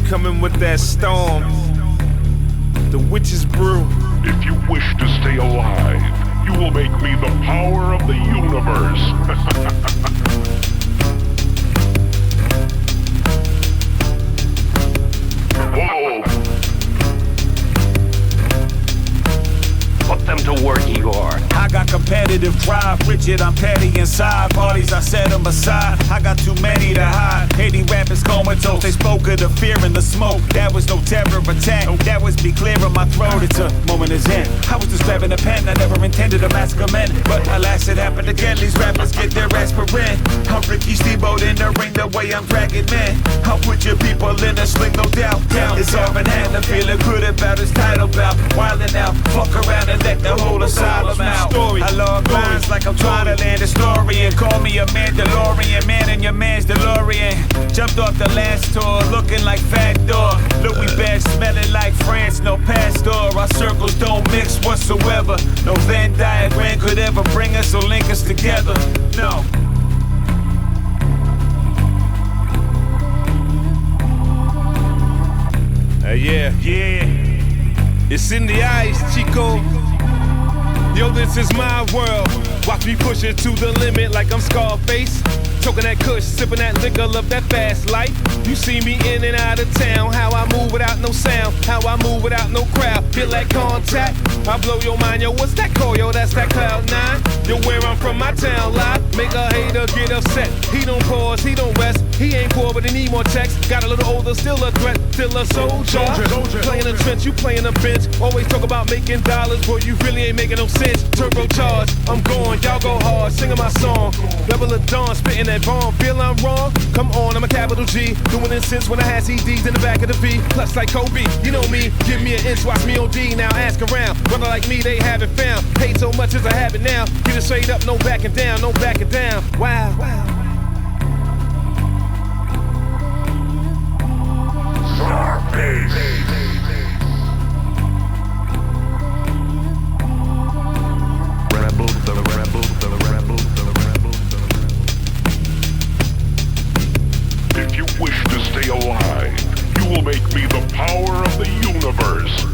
coming with that storm. The witch's brew. If you wish to stay alive, you will make me the power of the universe. Whoa! Put them to work, Igor. I got competitive drive, rigid, I'm petty inside. Parties, I set them aside. I got too many to hide. 80 rappers comatose, they spoke of the fear and the smoke. That was no terror attack, that was me clearing my throat. It's a moment is in. I was just grabbing a pen, I never intended to massacre men. But alas, it happened again, these rappers get their aspirin. I'm Ricky Steamboat in the ring, the way I'm dragging men. I'll put your people in a sling, no doubt. It's all in hand, I'm feeling good about his title bout. Wildin' out, fuck around and let the whole asylum out. I love lines like I'm trying to land a story. And call me a Mandalorian, man in your man's DeLorean. Jumped off the last tour, looking like Fat Dog. Louis bag smelling like France, no pastor. Our circles don't mix whatsoever. No Venn diagram could ever bring us or link us together. No. Yeah. It's in the eyes, Chico. Yo, this is my world. Watch me push it to the limit like I'm Scarface. Choking that kush, sipping that liquor, love that fast life. You see me in and out of town, how I move without no sound, how I move without no crowd. Feel that contact, I blow your mind. Yo, what's that call? Yo, that's that Cloud 9. Yo, where I'm from, my town live. Make a hater get upset. He don't pause, he don't rest. He ain't poor, but he need more checks. Got a little older, still a threat, still a soldier. Playing the trench, you playing the bench. Always talk about making dollars, boy, you really ain't making no sense. Turbocharged, I'm going, y'all go hard, singing my song. Rebel of dawn, spitting that bomb. Feel I'm wrong? Come on, I'm a capital G. Doing this since when I had CDs in the back of the V. Plus like Kobe, you know me. Give me an inch, watch me OD. Now ask around, brother like me, they haven't found. Hate so much as I have it now. Get it straight up, no backing down, no backing down. Wow. If you wish to stay alive, you will make me the power of the universe.